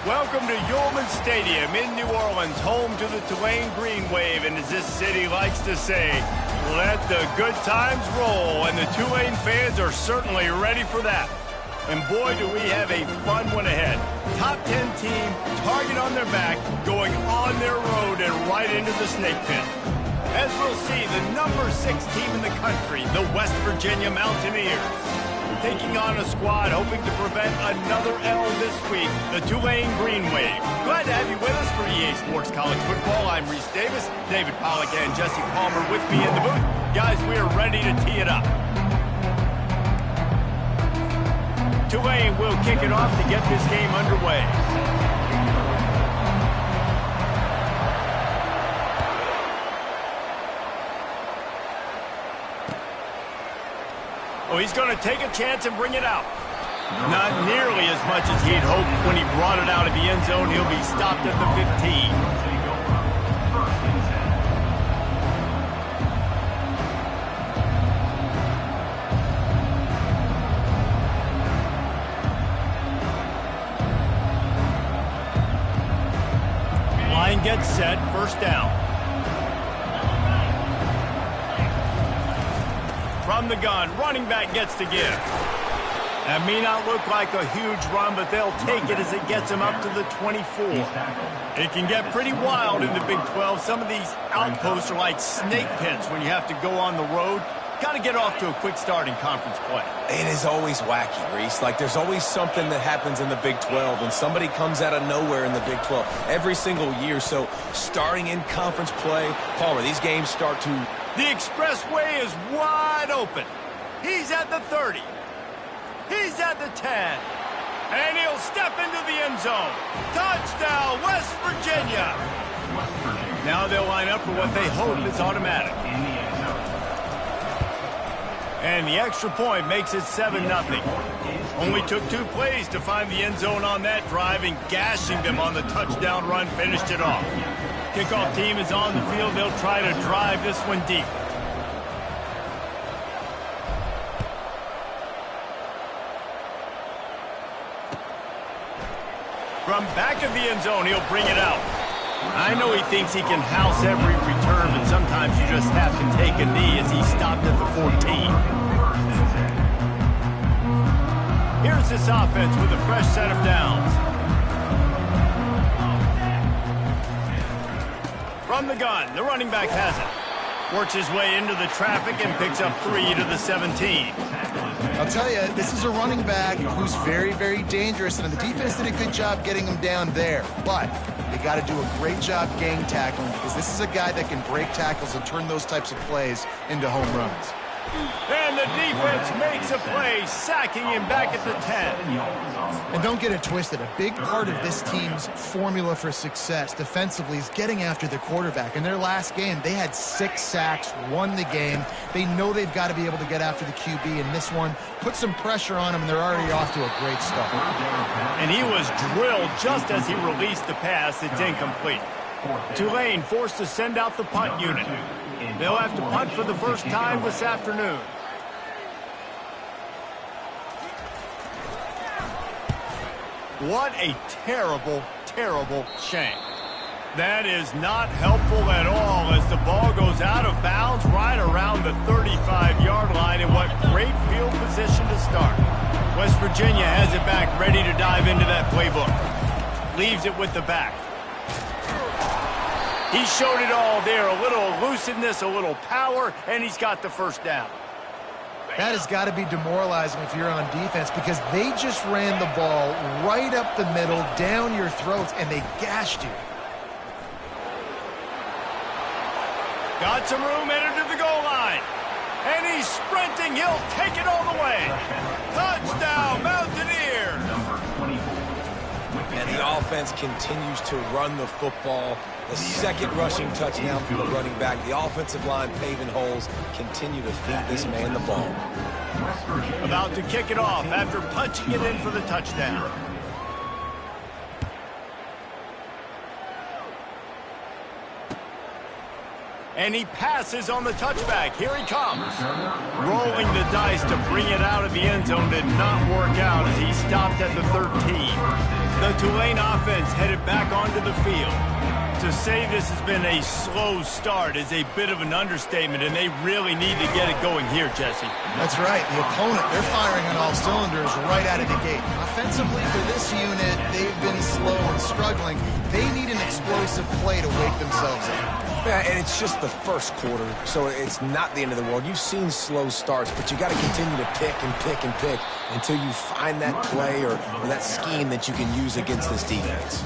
Welcome to Yulman Stadium in New Orleans, home to the Tulane Green Wave, and as this city likes to say, let the good times roll, and the Tulane fans are certainly ready for that. And boy, do we have a fun one ahead. Top 10 team, target on their back, going on their road and right into the snake pit. As we'll see, the number 6 team in the country, the West Virginia Mountaineers, taking on a squad hoping to prevent another L this week, the Tulane Green Wave. Glad to have you with us for EA Sports College Football. I'm Reese Davis, David Pollack and Jesse Palmer with me in the booth. Guys, we are ready to tee it up. Tulane will kick it off to get this game underway. Oh, he's going to take a chance and bring it out. Not nearly as much as he'd hoped when he brought it out of the end zone. He'll be stopped at the 15. Line gets set, first down. From the gun, running back gets to give. That may not look like a huge run, but they'll take it as it gets him up to the 24. It can get pretty wild in the Big 12. Some of these outposts are like snake pits when you have to go on the road. Got to get off to a quick start in conference play. It is always wacky, Reese. Like, there's always something that happens in the Big 12, and somebody comes out of nowhere in the Big 12 every single year. So, starting in conference play, Palmer, these games start to... The expressway is wide open. He's at the 30. He's at the 10. And he'll step into the end zone. Touchdown, West Virginia. Now they'll line up for what they hope is automatic. And the extra point makes it 7-0. Only took 2 plays to find the end zone on that drive, and gashing them on the touchdown run finished it off. Kickoff team is on the field. They'll try to drive this one deep. From back of the end zone, he'll bring it out. I know he thinks he can house every return, but sometimes you just have to take a knee as he stopped at the 14. Here's this offense with a fresh set of downs. From the gun, the running back has it. Works his way into the traffic and picks up 3 to the 17. I'll tell you, this is a running back who's very, very dangerous, and the defense did a good job getting him down there. But they got to do a great job gang tackling, because this is a guy that can break tackles and turn those types of plays into home runs. And the defense makes a play, sacking him back at the 10. And don't get it twisted. A big part of this team's formula for success defensively is getting after the quarterback. In their last game, they had 6 sacks, won the game. They know they've got to be able to get after the QB, and this one put some pressure on them, and they're already off to a great start. And he was drilled just as he released the pass. It's incomplete. Tulane forced to send out the punt unit. They'll have to punt for the first time this afternoon. What a terrible, terrible shame. That is not helpful at all as the ball goes out of bounds right around the 35-yard line. And what great field position to start. West Virginia has it back, ready to dive into that playbook. Leaves it with the back. He showed it all there, a little elusiveness, a little power, and he's got the first down. That has got to be demoralizing if you're on defense, because they just ran the ball right up the middle, down your throats, and they gashed you. Got some room, entered to the goal line. And he's sprinting. He'll take it all the way. Touchdown, Mountaineers. And the offense continues to run the football. The second rushing touchdown from the running back. The offensive line paving holes. Continue to feed this man the ball. About to kick it off after punching it in for the touchdown. And he passes on the touchback. Here he comes. Rolling the dice to bring it out of the end zone did not work out as he stopped at the 13. The Tulane offense headed back onto the field. To say this has been a slow start is a bit of an understatement, and they really need to get it going here, Jesse. That's right. The opponent, they're firing on all cylinders right out of the gate. Offensively, for this unit, they've been slow and struggling. They need an explosive play to wake themselves up. Yeah, and it's just the first quarter, so it's not the end of the world. You've seen slow starts, but you got to continue to pick and pick and pick until you find that play or that scheme that you can use against this defense.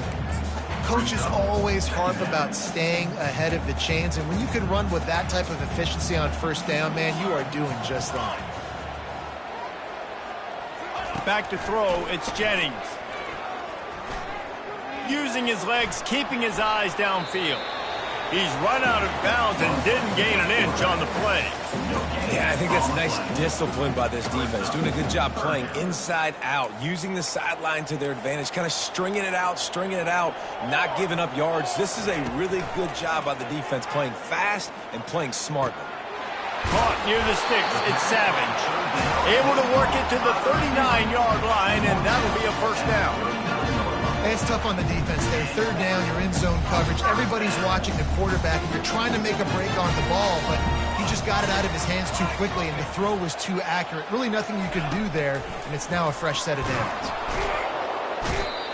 Coaches always harp about staying ahead of the chains, and when you can run with that type of efficiency on first down, man, you are doing just that. Back to throw, it's Jennings. Using his legs, keeping his eyes downfield. He's run out of bounds and didn't gain an inch on the play. Yeah, I think that's nice discipline by this defense. Doing a good job playing inside out, using the sideline to their advantage, kind of stringing it out, not giving up yards. This is a really good job by the defense, playing fast and playing smartly. Caught near the sticks, it's Savage. Able to work it to the 39-yard line, and that'll be a first down. It's tough on the defense there. Third down, you're in zone coverage. Everybody's watching the quarterback, and you're trying to make a break on the ball, but he just got it out of his hands too quickly, and the throw was too accurate. Really nothing you can do there, and it's now a fresh set of downs.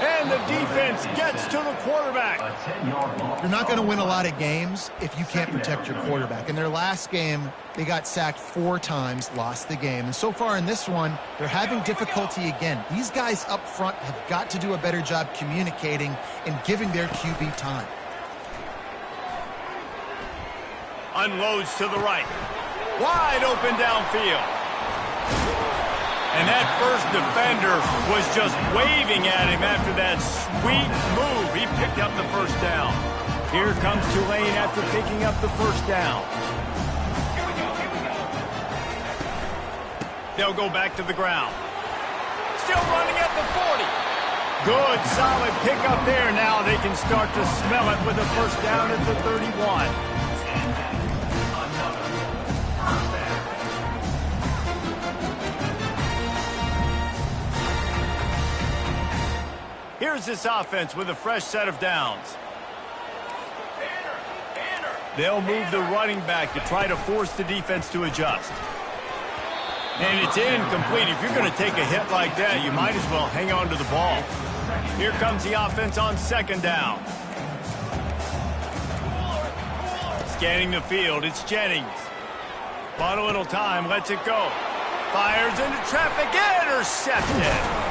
And the defense gets to the quarterback. You're not going to win a lot of games if you can't protect your quarterback. In their last game, they got sacked 4 times, lost the game. And so far in this one, they're having difficulty again. These guys up front have got to do a better job communicating and giving their QB time. Unloads to the right. Wide open downfield. And that first defender was just waving at him after that sweet move. He picked up the first down. Here comes Tulane after picking up the first down. They'll go back to the ground. Still running at the 40. Good, solid pickup there. Now they can start to smell it with a first down at the 31. Here's this offense with a fresh set of downs. They'll move the running back to try to force the defense to adjust. And it's incomplete. If you're going to take a hit like that, you might as well hang on to the ball. Here comes the offense on second down. Scanning the field, it's Jennings. Bought a little time, lets it go. Fires into traffic, intercepted.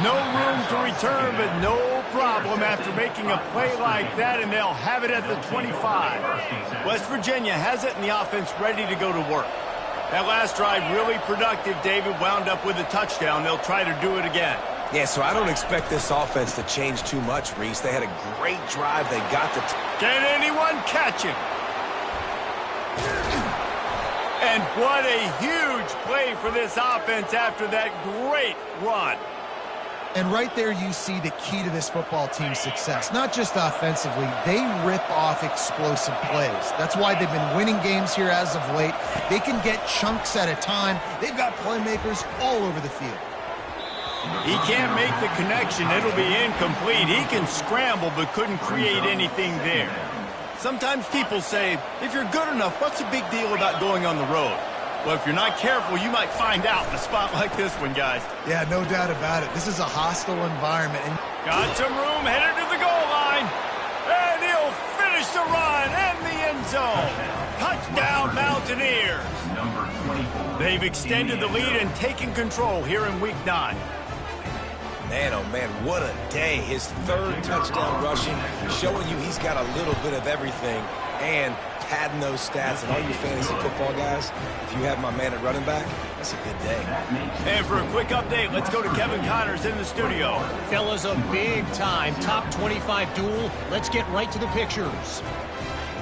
No room to return, but no problem after making a play like that, and they'll have it at the 25. West Virginia has it, and the offense ready to go to work. That last drive really productive. David wound up with a touchdown. They'll try to do it again. Yeah, so I don't expect this offense to change too much, Reese. They had a great drive. They got the... Can anyone catch him? And what a huge play for this offense after that great run. And right there you see the key to this football team's success. Not just offensively, they rip off explosive plays. That's why they've been winning games here as of late. They can get chunks at a time. They've got playmakers all over the field. He can't make the connection. It'll be incomplete. He can scramble but couldn't create anything there. Sometimes people say, if you're good enough, what's the big deal about going on the road? Well, if you're not careful, you might find out in a spot like this one, guys. Yeah, no doubt about it. This is a hostile environment. And got some room, headed to the goal line. And he'll finish the run in the end zone. Touchdown, Mountaineers. They've extended the lead and taken control here in Week 9. Man, oh man, what a day. His third touchdown rushing, showing you he's got a little bit of everything. And padding those stats, and all you fantasy football guys, if you have my man at running back, that's a good day. And for a quick update, let's go to Kevin Connors in the studio. Fellas, a big-time top 25 duel. Let's get right to the pictures.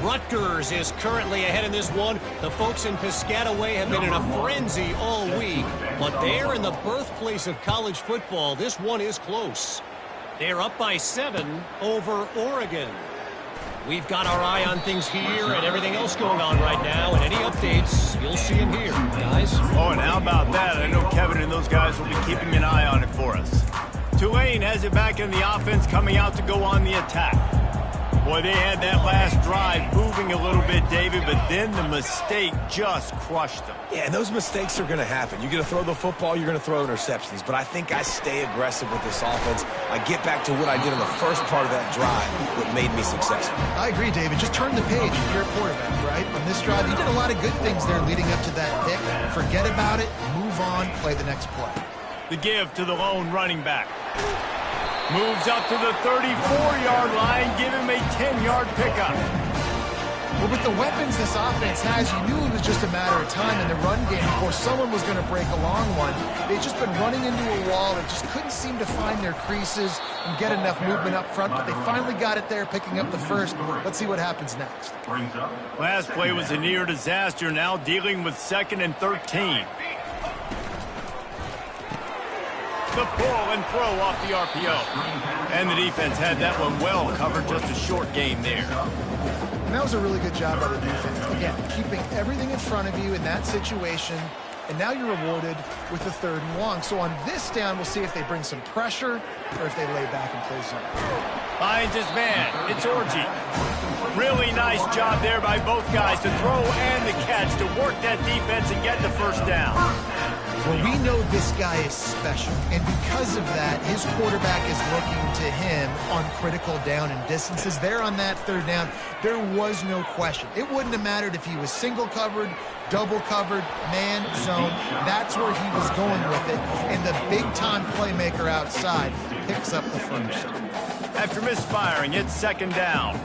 Rutgers is currently ahead in this one. The folks in Piscataway have been in a frenzy all week, but they're in the birthplace of college football. This one is close. They're up by 7 over Oregon. We've got our eye on things here and everything else going on right now, and any updates, you'll see them here, guys. Oh, and how about that? I know Kevin and those guys will be keeping an eye on it for us. Tulane has it back in the offense, coming out to go on the attack. Boy, they had that last drive moving a little bit, David, but then the mistake just crushed them. Yeah, and those mistakes are going to happen. You're going to throw the football, you're going to throw interceptions. But I think I stay aggressive with this offense. I get back to what I did in the first part of that drive that made me successful. I agree, David. Just turn the page if you're a quarterback, right? On this drive, you did a lot of good things there leading up to that pick. Forget about it, move on, play the next play. The give to the lone running back. Moves up to the 34-yard line, give him a 10-yard pickup. Well, with the weapons this offense has, you knew it was just a matter of time in the run game before someone was going to break a long one. They've just been running into a wall. They just couldn't seem to find their creases and get enough movement up front, but they finally got it there, picking up the first. Let's see what happens next. Last play was a near disaster, now dealing with 2nd and 13. The pull and throw off the RPO. And the defense had that one well covered, just a short gain there. And that was a really good job by the defense. Again, keeping everything in front of you in that situation, and now you're rewarded with the 3rd and long. So on this down, we'll see if they bring some pressure or if they lay back and play zone. Finds his man. It's Orji. Really nice job there by both guys to throw and the catch to work that defense and get the first down. Well, we know this guy is special, and because of that, his quarterback is looking to him on critical down and distances. There on that 3rd down, there was no question. It wouldn't have mattered if he was single covered, double covered, man, zone. That's where he was going with it, and the big-time playmaker outside picks up the first. After misfiring, it's 2nd down.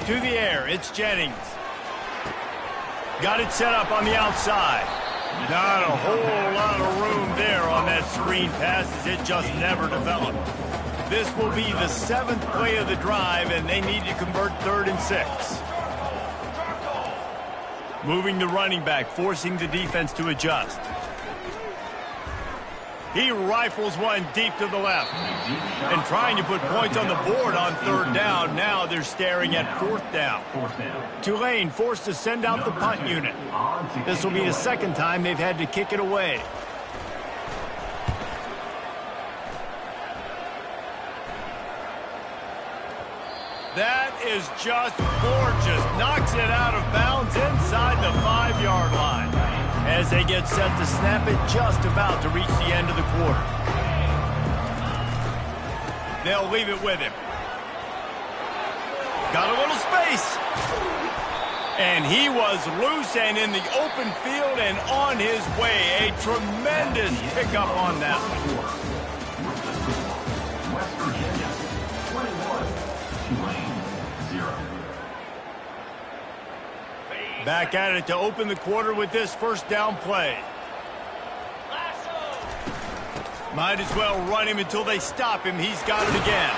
To the air, it's Jennings. Got it set up on the outside. Not a whole lot of room there on that screen pass as it just never developed. This will be the 7th play of the drive, and they need to convert 3rd and 6. Moving the running back, forcing the defense to adjust. He rifles one deep to the left. And trying to put points on the board on 3rd down. Now they're staring at 4th down. Tulane forced to send out the punt unit. This will be the 2nd time they've had to kick it away. That is just gorgeous. Knocks it out of bounds inside the 5-yard line. As they get set to snap it, just about to reach the end of the quarter. They'll leave it with him. Got a little space. And he was loose and in the open field and on his way. A tremendous pickup on that one. West Virginia, 21, Tulane, 0. Back at it to open the quarter with this 1st down play. Might as well run him until they stop him. He's got it again.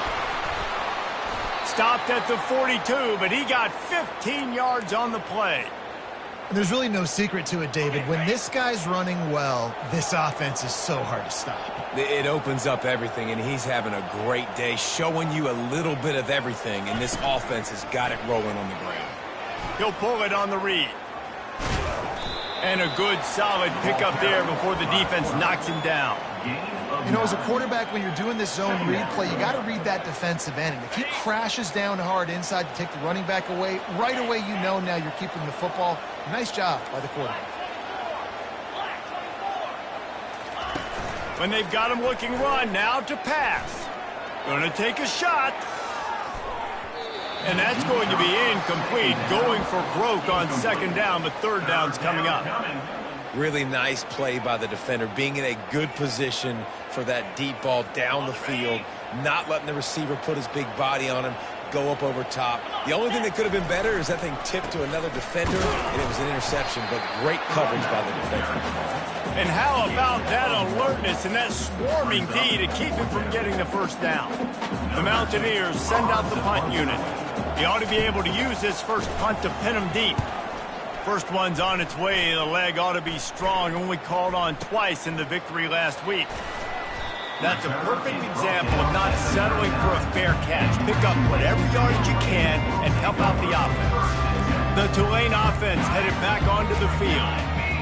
Stopped at the 42, but he got 15 yards on the play. There's really no secret to it, David. When this guy's running well, this offense is so hard to stop. It opens up everything, and he's having a great day, showing you a little bit of everything, and this offense has got it rolling on the ground. He'll pull it on the read. And a good, solid pickup there before the defense knocks him down. You know, as a quarterback, when you're doing this zone read play, you got to read that defensive end. And if he crashes down hard inside to take the running back away, right away you know now you're keeping the football. Nice job by the quarterback. When they've got him looking run, now to pass. Going to take a shot. And that's going to be incomplete. Going for broke on 2nd down, but 3rd down's coming up. Really nice play by the defender, being in a good position for that deep ball down the field, not letting the receiver put his big body on him, go up over top. The only thing that could have been better is that thing tipped to another defender, and it was an interception, but great coverage by the defender. And how about that alertness and that swarming D to keep him from getting the 1st down? The Mountaineers send out the punt unit. He ought to be able to use this first punt to pin him deep. First one's on its way. The leg ought to be strong. Only called on twice in the victory last week. That's a perfect example of not settling for a fair catch. Pick up whatever yardage you can and help out the offense. The Tulane offense headed back onto the field.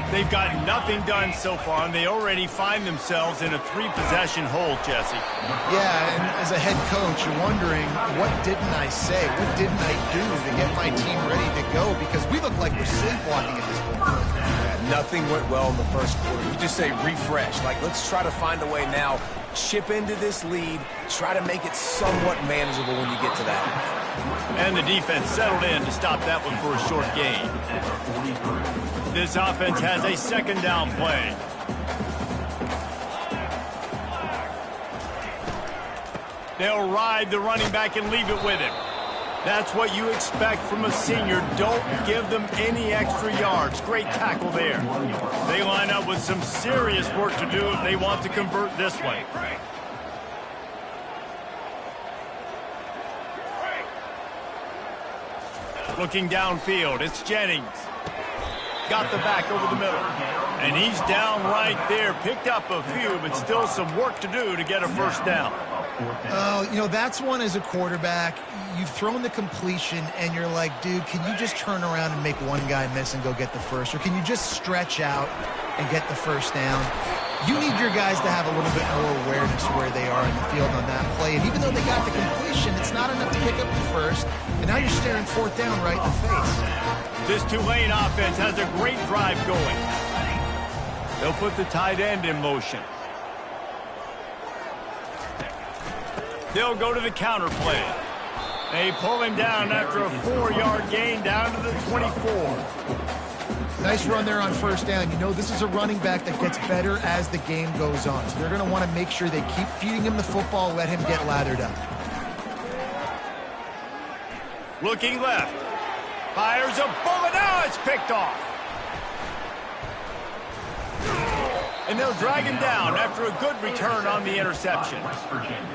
They've gotten nothing done so far, and they already find themselves in a 3-possession hole, Jesse. Yeah, and as a head coach, you're wondering, what didn't I say? What didn't I do to get my team ready to go? Because we look like we're sleepwalking at this point. Yeah, nothing went well in the first quarter. You just say refresh. Like, let's try to find a way now, chip into this lead, try to make it somewhat manageable when you get to that. And the defense settled in to stop that one for a short gain. This offense has a second down play. They'll ride the running back and leave it with him. That's what you expect from a senior. Don't give them any extra yards. Great tackle there. They line up with some serious work to do if they want to convert this one. Looking downfield, it's Jennings. Got the back over the middle. And he's down right there. Picked up a few, but still some work to do to get a first down. Oh, you know, that's one as a quarterback. You've thrown the completion, and you're like, dude, can you just turn around and make one guy miss and go get the first? Or can you just stretch out and get the first down? You need your guys to have a little bit more awareness where they are in the field on that play. And even though they got the completion, it's not enough to pick up the first. And now you're staring fourth down right in the face. This Tulane offense has a great drive going. They'll put the tight end in motion. They'll go to the counter play. They pull him down after a 4-yard gain down to the 24. Nice run there on first down. You know, this is a running back that gets better as the game goes on. So they're going to want to make sure they keep feeding him the football, let him get lathered up. Looking left. Fires a bullet. Now it's picked off. And they'll drag him down after a good return on the interception.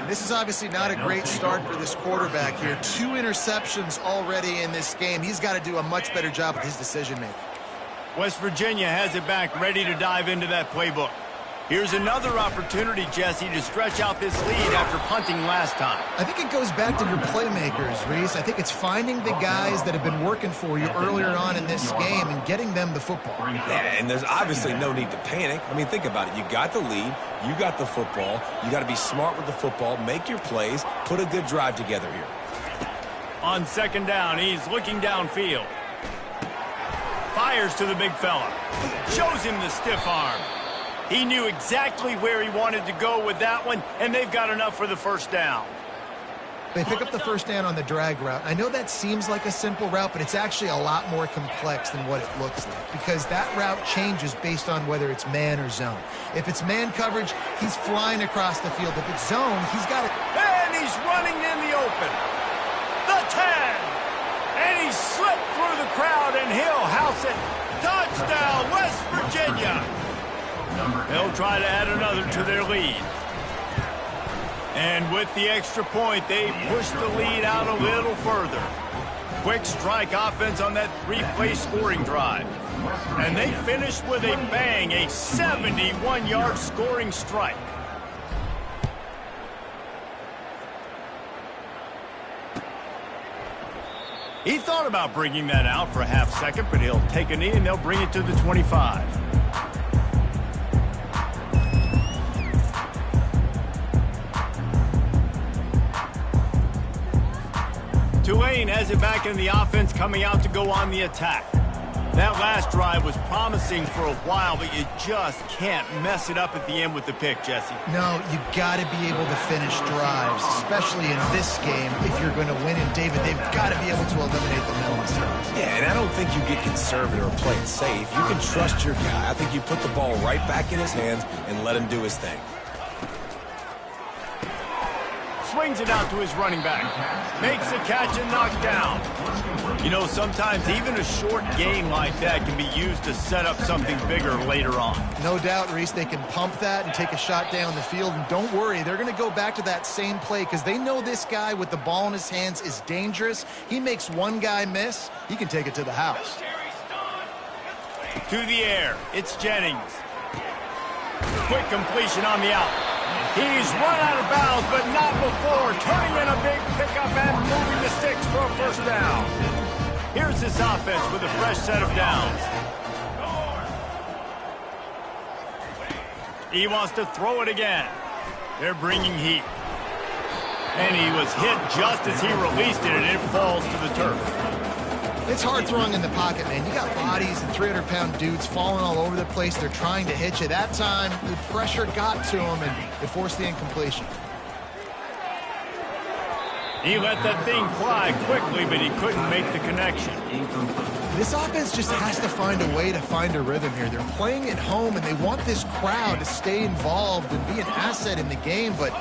This is obviously not a great start for this quarterback here. 2 interceptions already in this game. He's got to do a much better job with his decision-making. West Virginia has it back, ready to dive into that playbook. Here's another opportunity, Jesse, to stretch out this lead after punting last time. I think it goes back to your playmakers, Reese. I think it's finding the guys that have been working for you earlier on in this game and getting them the football. Yeah, and there's obviously no need to panic. I mean, think about it. You got the lead. You got the football. You got to be smart with the football, make your plays, put a good drive together here. On second down, he's looking downfield. Fires to the big fella. Shows him the stiff arm. He knew exactly where he wanted to go with that one, and they've got enough for the first down. They pick up the first down on the drag route. I know that seems like a simple route, but it's actually a lot more complex than what it looks like because that route changes based on whether it's man or zone. If it's man coverage, he's flying across the field. If it's zone, he's got it. And he's running in the open. The 10. And he slipped through the crowd, and he'll house it. Touchdown, West Virginia. They'll try to add another to their lead. And with the extra point, they push the lead out a little further. Quick strike offense on that 3-play scoring drive. And they finish with a bang, a 71-yard scoring strike. He thought about bringing that out for a half second, but he'll take a knee and they'll bring it to the 25. Tulane has it back in the offense, coming out to go on the attack. That last drive was promising for a while, but you just can't mess it up at the end with the pick, Jesse. No, you got to be able to finish drives, especially in this game. If you're going to win, and David, they've got to be able to eliminate the penalties. Yeah, and I don't think you get conservative or play it safe. You can trust your guy. I think you put the ball right back in his hands and let him do his thing. Swings it out to his running back. Makes the catch and knocked down. You know, sometimes even a short game like that can be used to set up something bigger later on. No doubt, Reese, they can pump that and take a shot down the field. And don't worry, they're going to go back to that same play because they know this guy with the ball in his hands is dangerous. He makes one guy miss, he can take it to the house. To the air, it's Jennings. Quick completion on the out. He's run out of bounds, but not before turning in a big pickup and moving the sticks for a first down. Here's this offense with a fresh set of downs. He wants to throw it again. They're bringing heat. And he was hit just as he released it, and it falls to the turf. It's hard throwing in the pocket, man. You got bodies and 300-pound dudes falling all over the place. They're trying to hit you. That time, the pressure got to him, and it forced the incompletion. He let that thing fly quickly, but he couldn't make the connection. This offense just has to find a way to find a rhythm here. They're playing at home, and they want this crowd to stay involved and be an asset in the game, but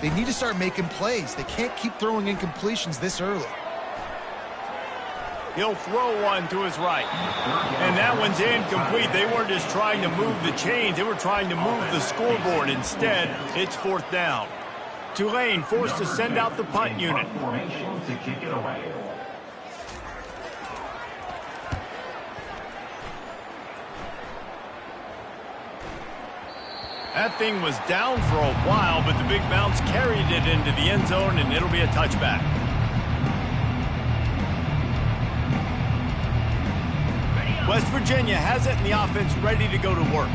they need to start making plays. They can't keep throwing incompletions this early. He'll throw one to his right. And that one's incomplete. They weren't just trying to move the chains. They were trying to move the scoreboard. Instead, it's 4th down. Tulane forced to send out the punt unit. Formation to kick it away. That thing was down for a while, but the big bounce carried it into the end zone, and it'll be a touchback. West Virginia has it in the offense ready to go to work.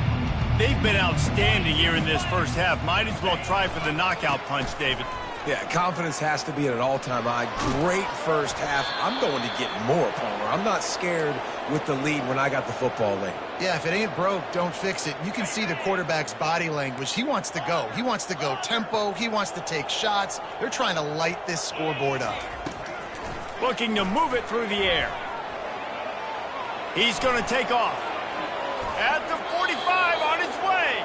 They've been outstanding here in this first half. Might as well try for the knockout punch, David. Yeah, confidence has to be at an all-time high. Great first half. I'm going to get more, Palmer. I'm not scared with the lead when I got the football late. Yeah, if it ain't broke, don't fix it. You can see the quarterback's body language. He wants to go. He wants to go tempo. He wants to take shots. They're trying to light this scoreboard up. Looking to move it through the air. He's going to take off. At the 45 on his way.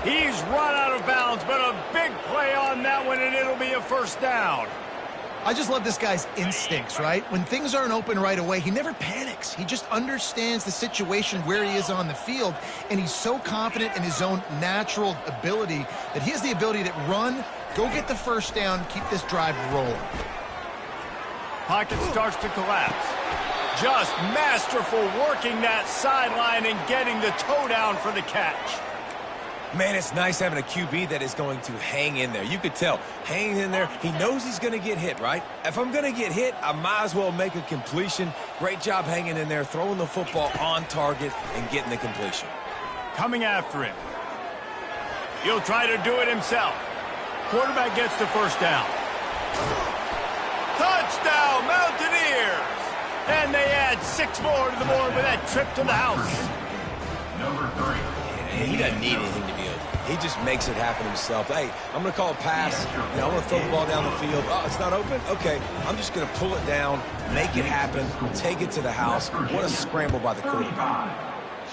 He's run out of bounds, but a big play on that one, and it'll be a first down. I just love this guy's instincts, right? When things aren't open right away, he never panics. He just understands the situation where he is on the field, and he's so confident in his own natural ability that he has the ability to run, go get the first down, keep this drive rolling. Pocket starts to collapse. Just masterful working that sideline and getting the toe down for the catch. Man, it's nice having a QB that is going to hang in there. You could tell, hanging in there, he knows he's going to get hit, right? If I'm going to get hit, I might as well make a completion. Great job hanging in there, throwing the football on target and getting the completion. Coming after him. He'll try to do it himself. Quarterback gets the first down. Touchdown, Mountaineers! And they add 6 more to the board with that trip to the house. Number 3. He doesn't need anything to be open. He just makes it happen himself. Hey, I'm going to call a pass. I'm going to throw the ball down the field. Oh, it's not open? Okay. I'm just going to pull it down, make it happen, take it to the house. What a scramble by the quarterback.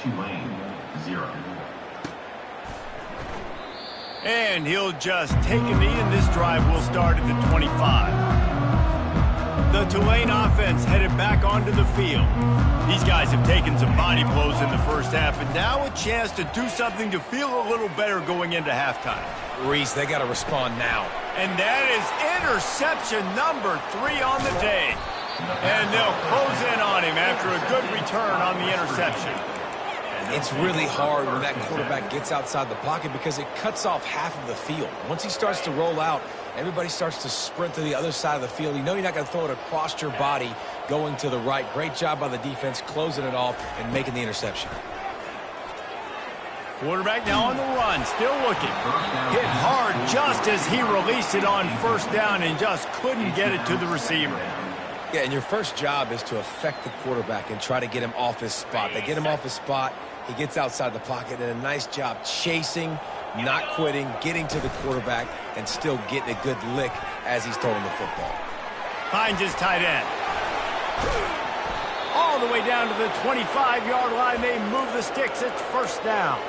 Tulane, 0. And he'll just take a knee, and this drive will start at the 25. The Tulane offense headed back onto the field. These guys have taken some body blows in the first half, and now a chance to do something to feel a little better going into halftime. Reese, they got to respond now. And that is interception number 3 on the day. And they'll close in on him after a good return on the interception. It's really hard when that quarterback gets outside the pocket because it cuts off half of the field. Once he starts to roll out, everybody starts to sprint to the other side of the field. You know you're not going to throw it across your body going to the right. Great job by the defense closing it off and making the interception. Quarterback now on the run, still looking. Hit hard just as he released it on first down and just couldn't get it to the receiver. Yeah, and your first job is to affect the quarterback and try to get him off his spot. They get him off his spot. He gets outside the pocket, and a nice job chasing, not quitting, getting to the quarterback, and still getting a good lick as he's throwing the football. Finds his tight end. All the way down to the 25-yard line. They move the sticks. It's first down.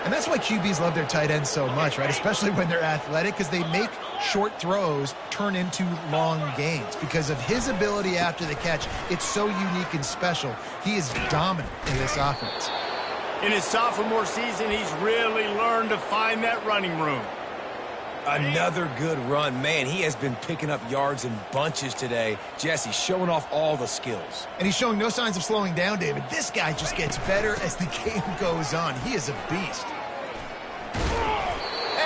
And that's why QBs love their tight ends so much, right? Especially when they're athletic, because they make short throws turn into long gains. Because of his ability after the catch, it's so unique and special. He is dominant in this offense. In his sophomore season, he's really learned to find that running room. Another good run. Man, he has been picking up yards in bunches today. Jesse showing off all the skills. And he's showing no signs of slowing down, David. This guy just gets better as the game goes on. He is a beast.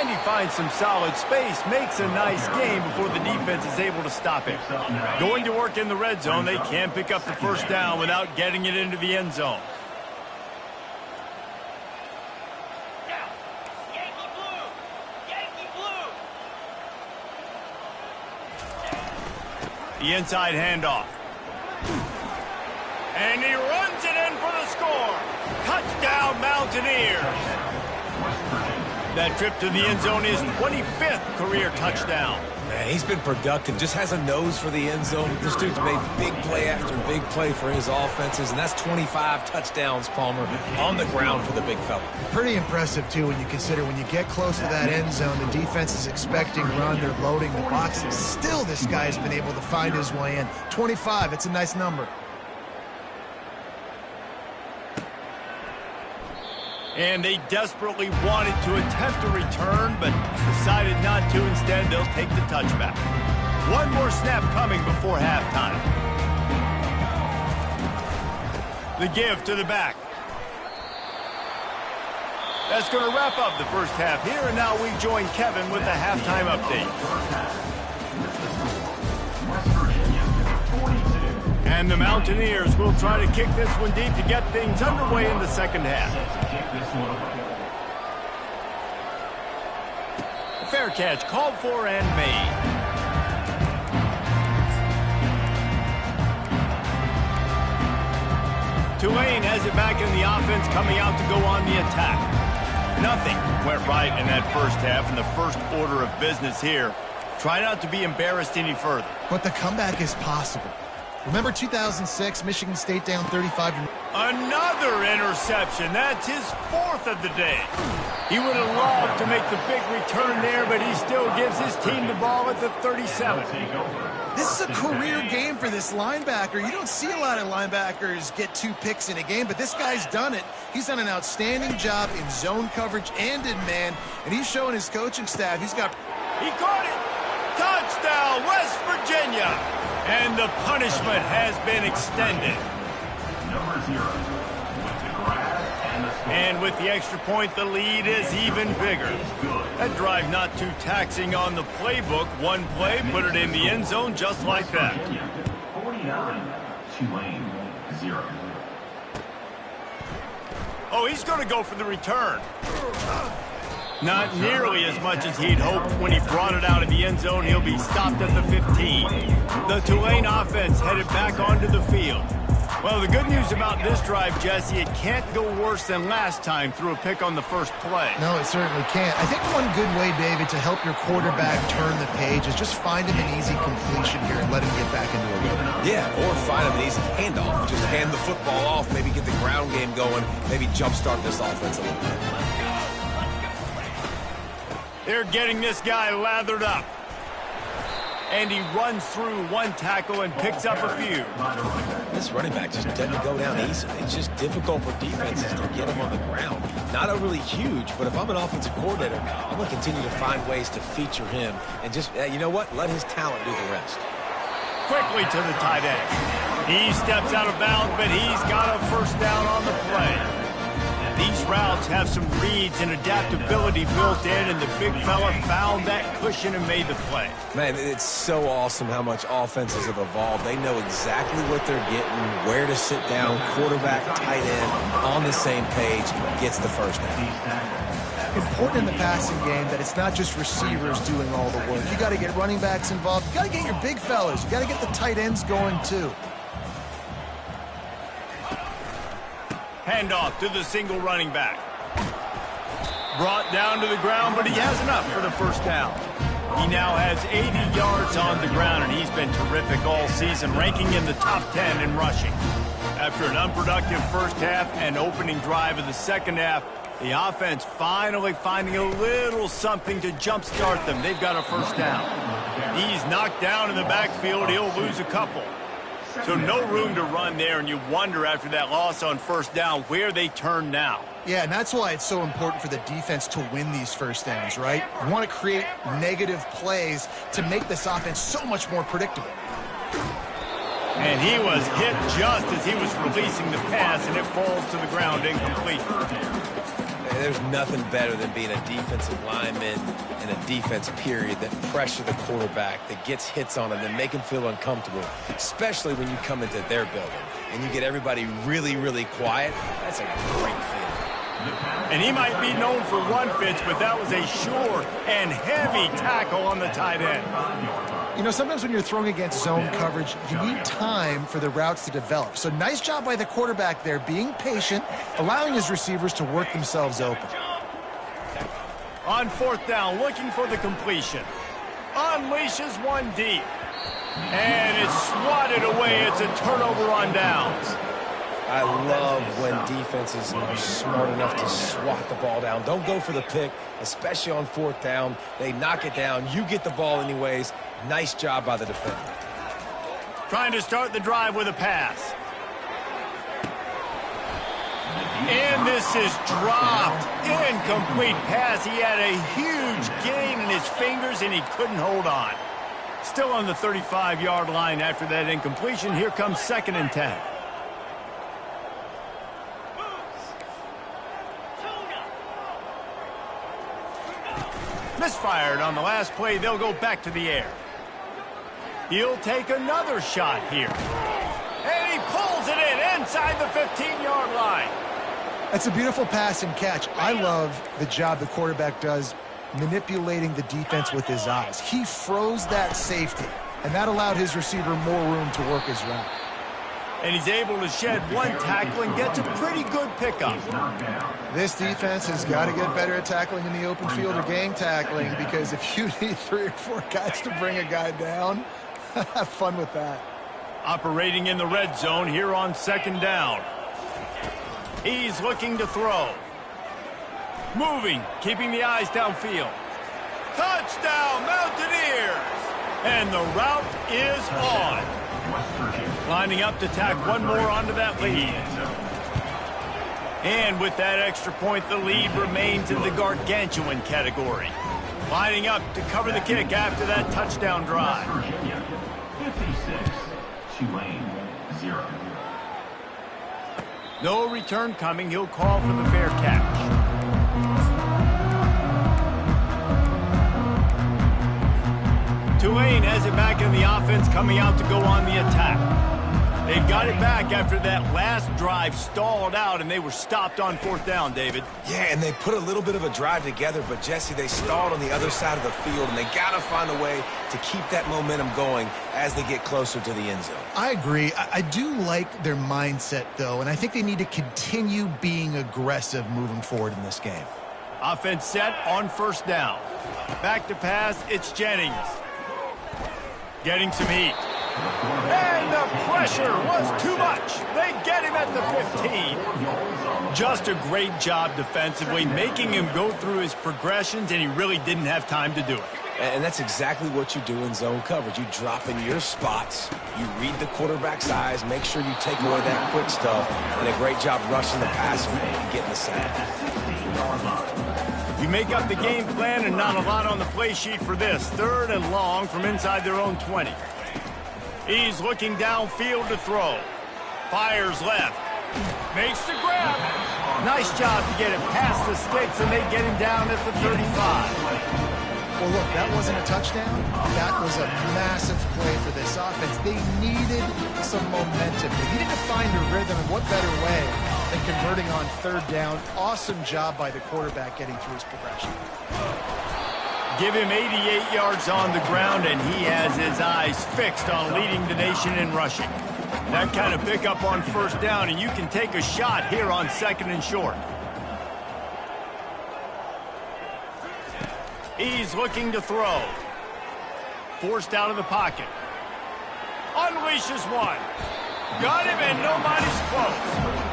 And he finds some solid space, makes a nice game before the defense is able to stop him. Going to work in the red zone, they can't pick up the first down without getting it into the end zone. The inside handoff. And he runs it in for the score. Touchdown, Mountaineers. That trip to the end zone is 25th career touchdown. Man, he's been productive, just has a nose for the end zone. This dude's made big play after big play for his offenses, and that's 25 touchdowns, Palmer, on the ground for the big fella. Pretty impressive, too, when you consider when you get close to that end zone, the defense is expecting run, they're loading the boxes. Still, this guy's been able to find his way in. 25, it's a nice number. And they desperately wanted to attempt a return, but decided not to. Instead, they'll take the touchback. One more snap coming before halftime. The give to the back. That's going to wrap up the first half here, and now we join Kevin with the halftime update. And the Mountaineers will try to kick this one deep to get things underway in the second half. A fair catch called for and made. Tulane has it back in the offense, coming out to go on the attack. Nothing went right in that first half, in the first order of business here. Try not to be embarrassed any further. But the comeback is possible. Remember 2006, Michigan State down 35. Another interception. That's his fourth of the day. He would have loved to make the big return there, but he still gives his team the ball at the 37. This is a career game for this linebacker. You don't see a lot of linebackers get 2 picks in a game, but this guy's done it. He's done an outstanding job in zone coverage and in man, and he's showing his coaching staff. He caught it. Touchdown, West Virginia. And the punishment has been extended. Number 0 with the grab and the score. And with the extra point, the lead is even bigger. That drive not too taxing on the playbook. One play, put it in the end zone just like that. 49, Tulane 0. Oh, he's going to go for the return. Not nearly as much as he'd hoped. When he brought it out of the end zone, he'll be stopped at the 15. The Tulane offense headed back onto the field. Well, the good news about this drive, Jesse, it can't go worse than last time through a pick on the first play. No, it certainly can't. I think one good way, David, to help your quarterback turn the page is just find him an easy completion here and let him get back into a rhythm. Yeah, or find him an easy handoff. Just hand the football off, maybe get the ground game going, maybe jumpstart this offense a little bit. They're getting this guy lathered up. And he runs through one tackle and picks up a few. This running back just doesn't go down easily. It's just difficult for defenses to get him on the ground. Not overly huge, but if I'm an offensive coordinator, I'm going to continue to find ways to feature him and just, you know what, let his talent do the rest. Quickly to the tight end. He steps out of bounds, but he's got a first down on the play. These routes have some reads and adaptability built in, and the big fella found that cushion and made the play. Man, it's so awesome how much offenses have evolved. They know exactly what they're getting, where to sit down, quarterback, tight end, on the same page, gets the first down. Important in the passing game that it's not just receivers doing all the work. You got to get running backs involved. You got to get your big fellas. You got to get the tight ends going, too. Handoff to the single running back. Brought down to the ground, but he has enough for the first down. He now has 80 yards on the ground, and he's been terrific all season, ranking in the top 10 in rushing. After an unproductive first half and opening drive of the second half, the offense finally finding a little something to jumpstart them. They've got a first down. He's knocked down in the backfield. He'll lose a couple. So no room to run there, and you wonder after that loss on first down where they turn now. Yeah, and that's why it's so important for the defense to win these first downs, right? You want to create negative plays to make this offense so much more predictable. And he was hit just as he was releasing the pass, and it falls to the ground incomplete. There's nothing better than being a defensive lineman in a defense period that pressure the quarterback, that gets hits on him, that make him feel uncomfortable, especially when you come into their building and you get everybody really, really quiet. That's a great feeling. And he might be known for one pitch, but that was a sure and heavy tackle on the tight end. You know, sometimes when you're throwing against zone coverage, you need time for the routes to develop. So nice job by the quarterback there, being patient, allowing his receivers to work themselves open. On fourth down, looking for the completion. Unleashes one deep. And it's swatted away. It's a turnover on downs. I love when defenses are smart enough to swat the ball down. Don't go for the pick, especially on fourth down. They knock it down. You get the ball anyways. Nice job by the defender. Trying to start the drive with a pass. And this is dropped. Incomplete pass. He had a huge gain in his fingers, and he couldn't hold on. Still on the 35-yard line after that incompletion. Here comes 2nd and 10. Misfired on the last play. They'll go back to the air. He'll take another shot here. And he pulls it in inside the 15-yard line. That's a beautiful pass and catch. I love the job the quarterback does manipulating the defense with his eyes. He froze that safety, and that allowed his receiver more room to work his route. And he's able to shed one tackle and gets a pretty good pickup. This defense has got to get better at tackling in the open field or gang tackling, because if you need 3 or 4 guys to bring a guy down, have fun with that. Operating in the red zone here on 2nd down. He's looking to throw. Moving, keeping the eyes downfield. Touchdown, Mountaineers! And the route is on. Lining up to tack one more onto that lead. And with that extra point, the lead remains in the gargantuan category. Lining up to cover the kick after that touchdown drive. Virginia, 56, Tulane, 0. No return coming. He'll call for the fair catch. Tulane has it back in the offense, coming out to go on the attack. They've got it back after that last drive stalled out, and they were stopped on 4th down, David. Yeah, and they put a little bit of a drive together, but, Jesse, they stalled on the other side of the field, and they got to find a way to keep that momentum going as they get closer to the end zone. I agree. I do like their mindset, though, and I think they need to continue being aggressive moving forward in this game. Offense set on 1st down. Back to pass, it's Jennings. Getting some heat. And the pressure was too much. They get him at the 15. Just a great job defensively, making him go through his progressions, and he really didn't have time to do it. And that's exactly what you do in zone coverage. You drop in your spots, you read the quarterback's eyes, make sure you take away that quick stuff, and a great job rushing the passer and getting the sack. You make up the game plan, and not a lot on the play sheet for this. 3rd and long from inside their own 20. He's looking downfield to throw. Fires left. Makes the grab. Nice job to get it past the sticks, and they get him down at the 35. Well, look, that wasn't a touchdown. That was a massive play for this offense. They needed some momentum. They needed to find a rhythm, and what better way than converting on 3rd down. Awesome job by the quarterback getting through his progression. Give him 88 yards on the ground, and he has his eyes fixed on leading the nation in rushing. That kind of pickup on 1st down, and you can take a shot here on 2nd and short. He's looking to throw. Forced out of the pocket. Unleashes one. Got him, and nobody's close.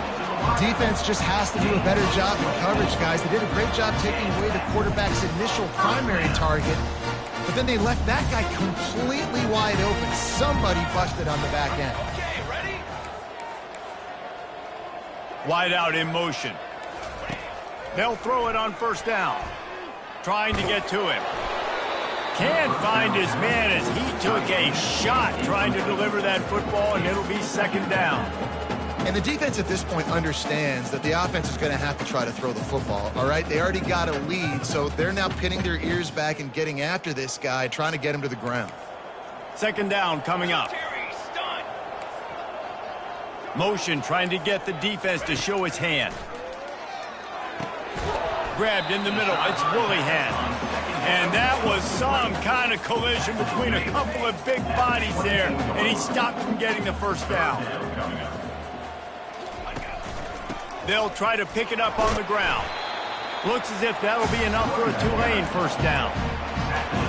Defense just has to do a better job in coverage, guys. They did a great job taking away the quarterback's initial primary target, but then they left that guy completely wide open. Somebody busted on the back end. Okay, ready? Wide out in motion. They'll throw it on 1st down. Trying to get to him. Can't find his man as he took a shot trying to deliver that football, and it'll be 2nd down. And the defense at this point understands that the offense is going to have to try to throw the football, all right? They already got a lead, so they're now pinning their ears back and getting after this guy, trying to get him to the ground. 2nd down coming up. Motion trying to get the defense to show his hand. Grabbed in the middle. It's Woollyhan. And that was some kind of collision between a couple of big bodies there, and he stopped from getting the first down. They'll try to pick it up on the ground. Looks as if that'll be enough for a Tulane first down.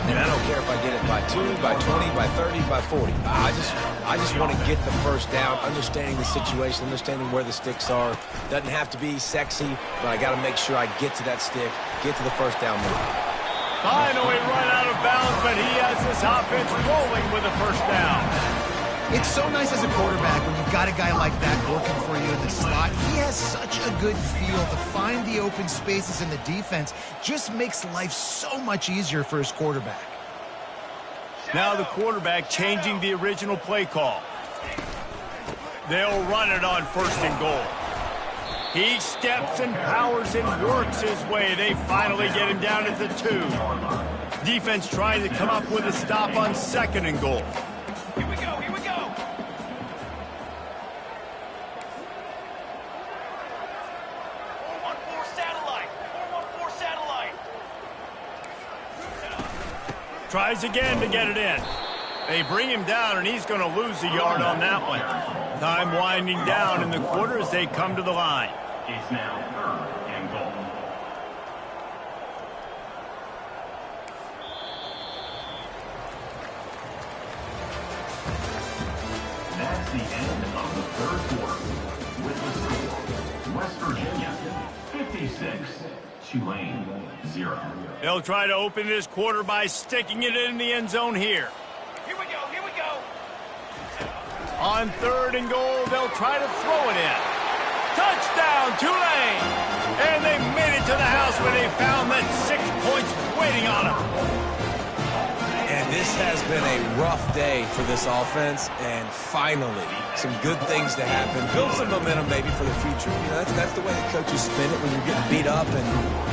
And I don't care if I get it by 2, by 20, by 30, by 40. I just want to get the first down, understanding the situation, understanding where the sticks are. Doesn't have to be sexy, but I got to make sure I get to that stick, get to the first down move. Finally run out of bounds, but he has this offense rolling with a first down. It's so nice as a quarterback when you've got a guy like that working for you in the slot. He has such a good feel to find the open spaces in the defense. Just makes life so much easier for his quarterback. Now the quarterback changing the original play call. They'll run it on first and goal. He steps and powers and works his way. They finally get him down at the 2. Defense trying to come up with a stop on second and goal. Here we go. 414 satellite. Tries again to get it in. They bring him down, and he's going to lose a yard on that one. Time winding down in the quarter as they come to the line. It's now 3rd and goal. That's the end of the 3rd quarter. With the score, West Virginia 56, Tulane 0. They'll try to open this quarter by sticking it in the end zone here. Here we go. On 3rd and goal, they'll try to throw it in. Touchdown, Tulane! And they made it to the house where they found that 6 points waiting on them. And this has been a rough day for this offense, and finally, some good things to happen. Build some momentum maybe for the future. You know, that's the way the coaches spin it when you're getting beat up and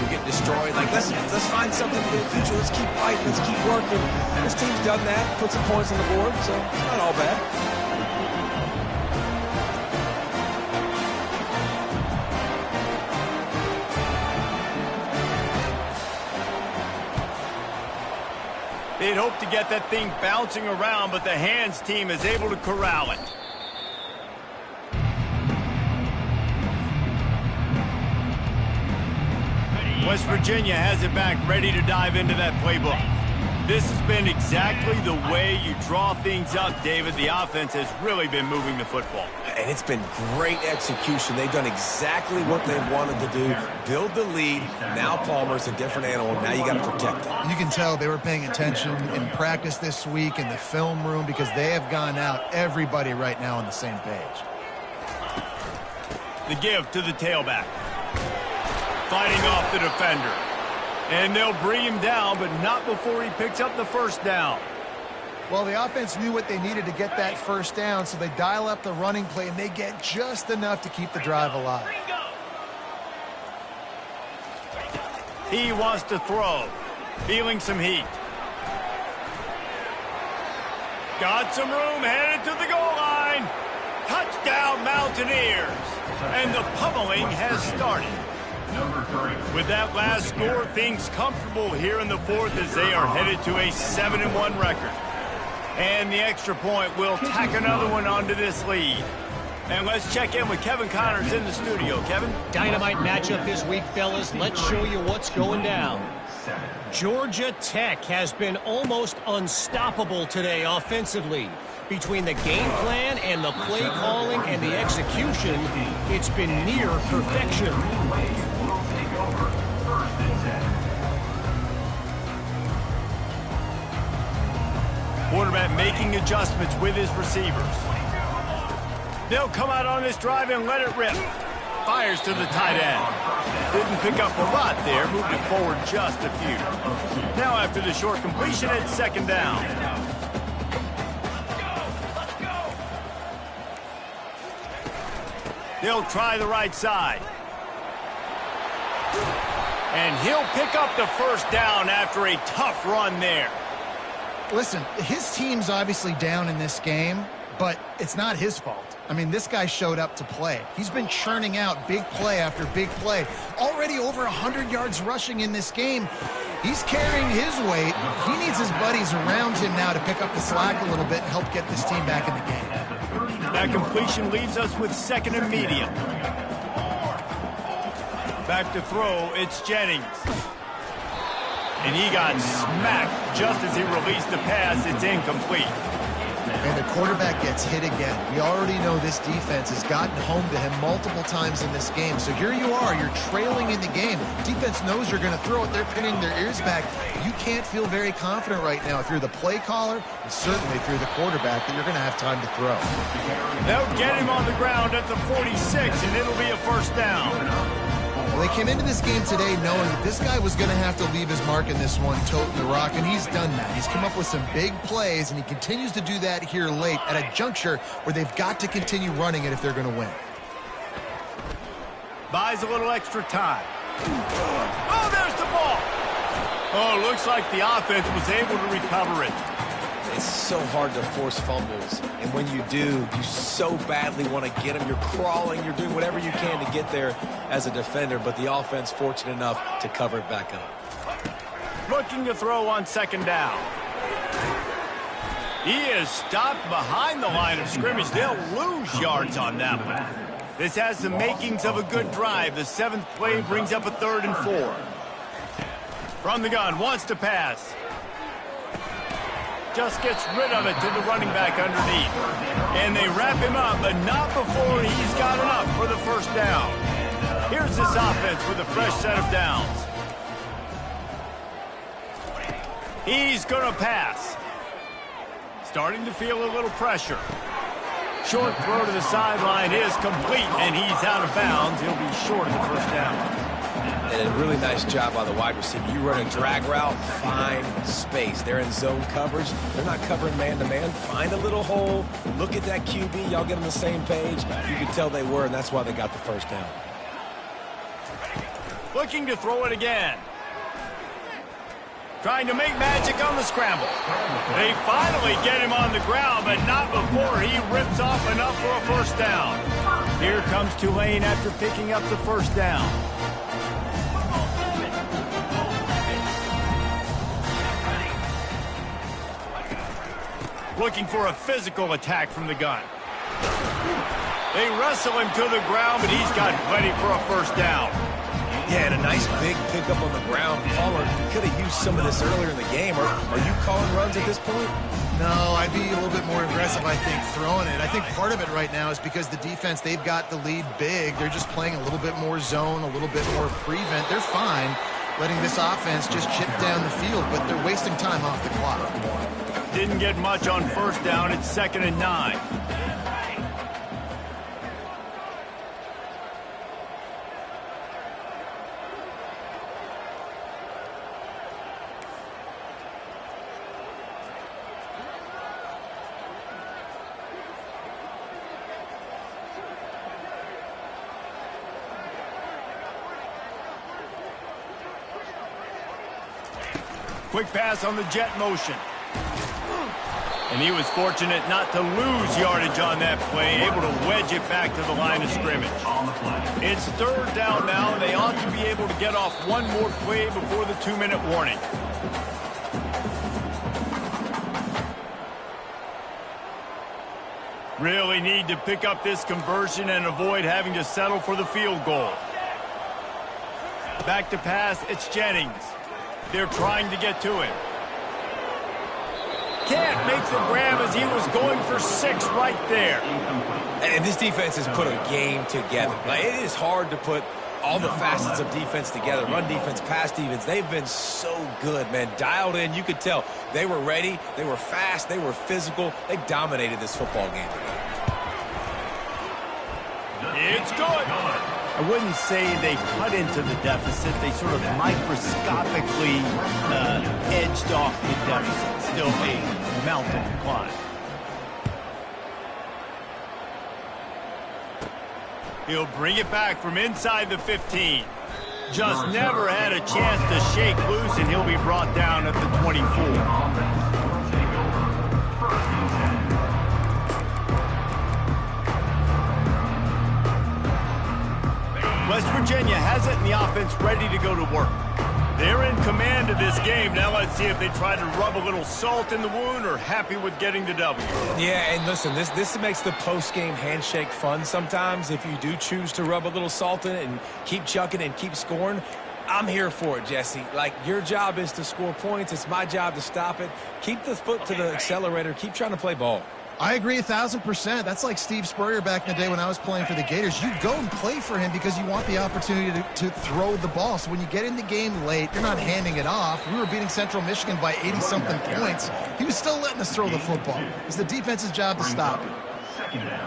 you're getting destroyed. Like, let's find something for the future. Let's keep fighting. Let's keep working. This team's done that, put some points on the board, so it's not all bad. They'd hope to get that thing bouncing around, but the hands team is able to corral it. West Virginia has it back, ready to dive into that playbook. This has been exactly the way you draw things up, David. The offense has really been moving the football. And it's been great execution. They've done exactly what they wanted to do. Build the lead. Now Palmer's a different animal. Now you got to protect him. You can tell they were paying attention in practice this week in the film room because they have gone out, everybody right now on the same page. The give to the tailback. Fighting off the defender. And they'll bring him down, but not before he picks up the first down. Well, the offense knew what they needed to get that first down, so they dial up the running play, and they get just enough to keep the drive alive. He wants to throw. Feeling some heat. Got some room, headed to the goal line. Touchdown, Mountaineers. And the pummeling has started. With that last score, things comfortable here in the 4th as they are headed to a 7-1 record. And the extra point will tack another one onto this lead. And let's check in with Kevin Connors in the studio. Kevin? Dynamite matchup this week, fellas. Let's show you what's going down. Georgia Tech has been almost unstoppable today offensively. Between the game plan and the play calling and the execution, it's been near perfection. Quarterback making adjustments with his receivers. They'll come out on this drive and let it rip. Fires to the tight end. Didn't pick up a lot there, moved it forward just a few. Now after the short completion, it's 2nd down. They'll try the right side. And he'll pick up the first down after a tough run there. Listen, his team's obviously down in this game, but it's not his fault. I mean, this guy showed up to play. He's been churning out big play after big play. Already over 100 yards rushing in this game. He's carrying his weight. He needs his buddies around him now to pick up the slack a little bit and help get this team back in the game. That completion leaves us with 2nd and medium. Back to throw, it's Jennings. And he got smacked just as he released the pass. It's incomplete. And the quarterback gets hit again. We already know this defense has gotten home to him multiple times in this game. So here you are, you're trailing in the game. Defense knows you're going to throw it. They're pinning their ears back. You can't feel very confident right now if you're the play caller, and certainly if you're the quarterback, that you're going to have time to throw. They'll get him on the ground at the 46, and it'll be a first down. Well, they came into this game today knowing that this guy was going to have to leave his mark in this one, toting the rock, and he's done that. He's come up with some big plays, and he continues to do that here late at a juncture where they've got to continue running it if they're going to win. Buys a little extra time. Oh, there's the ball. Oh, looks like the offense was able to recover it. It's so hard to force fumbles, and when you do, you so badly want to get them. You're crawling, you're doing whatever you can to get there as a defender, but the offense fortunate enough to cover it back up. Looking to throw on 2nd down. He is stopped behind the line of scrimmage. They'll lose yards on that one. This has the makings of a good drive. The 7th play brings up a 3rd and 4. From the gun, wants to pass. Just gets rid of it to the running back underneath. And they wrap him up, but not before he's got enough for the first down. Here's this offense with a fresh set of downs. He's going to pass. Starting to feel a little pressure. Short throw to the sideline is complete, and he's out of bounds. He'll be short of the first down. And a really nice job by the wide receiver. You run a drag route, find space. They're in zone coverage. They're not covering man-to-man. Find a little hole. Look at that QB. Y'all get on the same page. You can tell they were, and that's why they got the first down. Looking to throw it again. Trying to make magic on the scramble. They finally get him on the ground, but not before he rips off enough for a first down. Here comes Tulane after picking up the first down. Looking for a physical attack from the gun. They wrestle him to the ground, but he's got plenty for a first down. Yeah, and a nice big pickup on the ground. Palmer could have used some of this earlier in the game. Are you calling runs at this point? No, I'd be a little bit more aggressive, I think, throwing it. I think part of it right now is because the defense, they've got the lead big. They're just playing a little bit more zone, a little bit more prevent. They're fine letting this offense just chip down the field, but they're wasting time off the clock. Didn't get much on first down. It's 2nd and 9. Quick pass on the jet motion. And he was fortunate not to lose yardage on that play, able to wedge it back to the line of scrimmage. It's 3rd down now, and they ought to be able to get off one more play before the 2-minute warning. Really need to pick up this conversion and avoid having to settle for the field goal. Back to pass, it's Jennings. They're trying to get to him. Can't make the grab as he was going for 6 right there. And this defense has put a game together. Like, it is hard to put all the facets of defense together. Run defense, pass defense. They've been so good, man. Dialed in. You could tell they were ready. They were fast. They were physical. They dominated this football game today. It's good. I wouldn't say they cut into the deficit. They sort of microscopically edged off the deficit. Still a mountain to climb. He'll bring it back from inside the 15. Just never had a chance to shake loose, and he'll be brought down at the 24. West Virginia has it and the offense ready to go to work. They're in command of this game. Now let's see if they try to rub a little salt in the wound or happy with getting the W. Yeah, and listen, this makes the post-game handshake fun sometimes. If you do choose to rub a little salt in it and keep chucking and keep scoring, I'm here for it, Jesse. Like, your job is to score points. It's my job to stop it. Keep the foot to the accelerator. Keep trying to play ball. I agree 1,000%. That's like Steve Spurrier back in the day when I was playing for the Gators. You go and play for him because you want the opportunity to throw the ball. So when you get in the game late, you're not handing it off. We were beating Central Michigan by 80-something points. He was still letting us throw the football. It's the defense's job to stop it.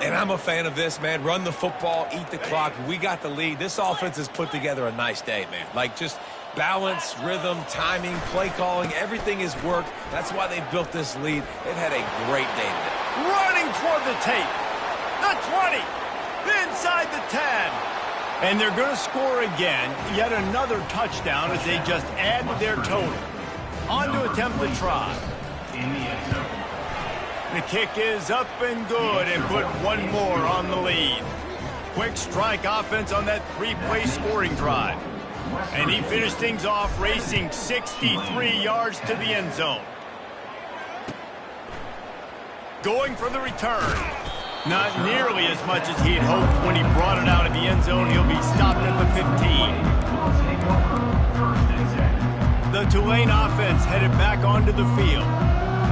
And I'm a fan of this, man. Run the football, eat the clock. We got the lead. This offense has put together a nice day, man. Like, just balance, rhythm, timing, play calling, everything has worked. That's why they've built this lead. They've had a great day today. Running toward the tape. The 20. Inside the 10. And they're going to score again. Yet another touchdown as they just add to their total. On to attempt the try. In the end zone. The kick is up and good and put one more on the lead. Quick strike offense on that three-play scoring drive. And he finished things off racing 63 yards to the end zone. Going for the return. Not nearly as much as he had hoped when he brought it out of the end zone. He'll be stopped at the 15. The Tulane offense headed back onto the field.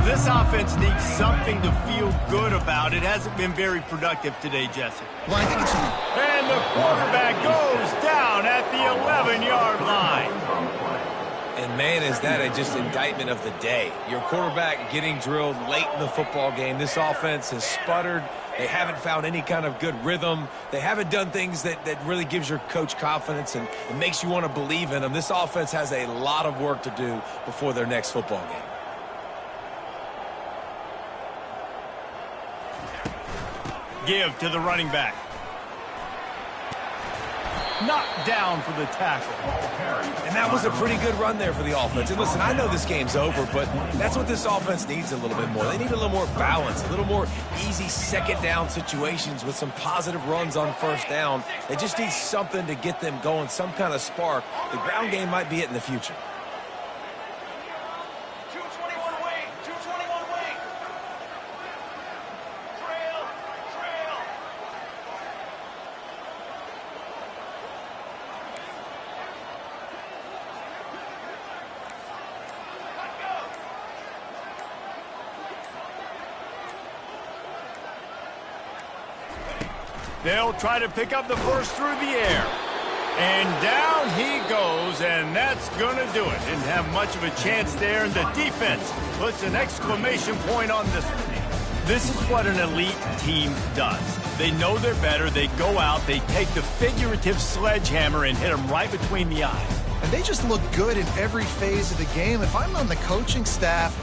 This offense needs something to feel good about. It hasn't been very productive today, Jesse. Well, I think it's... And the quarterback goes down at the 11-yard line. And, man, is that a just indictment of the day. Your quarterback getting drilled late in the football game. This offense has sputtered. They haven't found any kind of good rhythm. They haven't done things that really gives your coach confidence and it makes you want to believe in them. This offense has a lot of work to do before their next football game. Give to the running back. Knocked down for the tackle. And that was a pretty good run there for the offense. And listen, I know this game's over, but that's what this offense needs a little bit more. They need a little more balance, a little more easy second down situations with some positive runs on first down. They just need something to get them going, some kind of spark. The ground game might be it in the future. They'll try to pick up the first through the air. And down he goes, and that's going to do it. Didn't have much of a chance there, and the defense puts an exclamation point on this one. This is what an elite team does. They know they're better. They go out, they take the figurative sledgehammer and hit them right between the eyes. And they just look good in every phase of the game. If I'm on the coaching staff,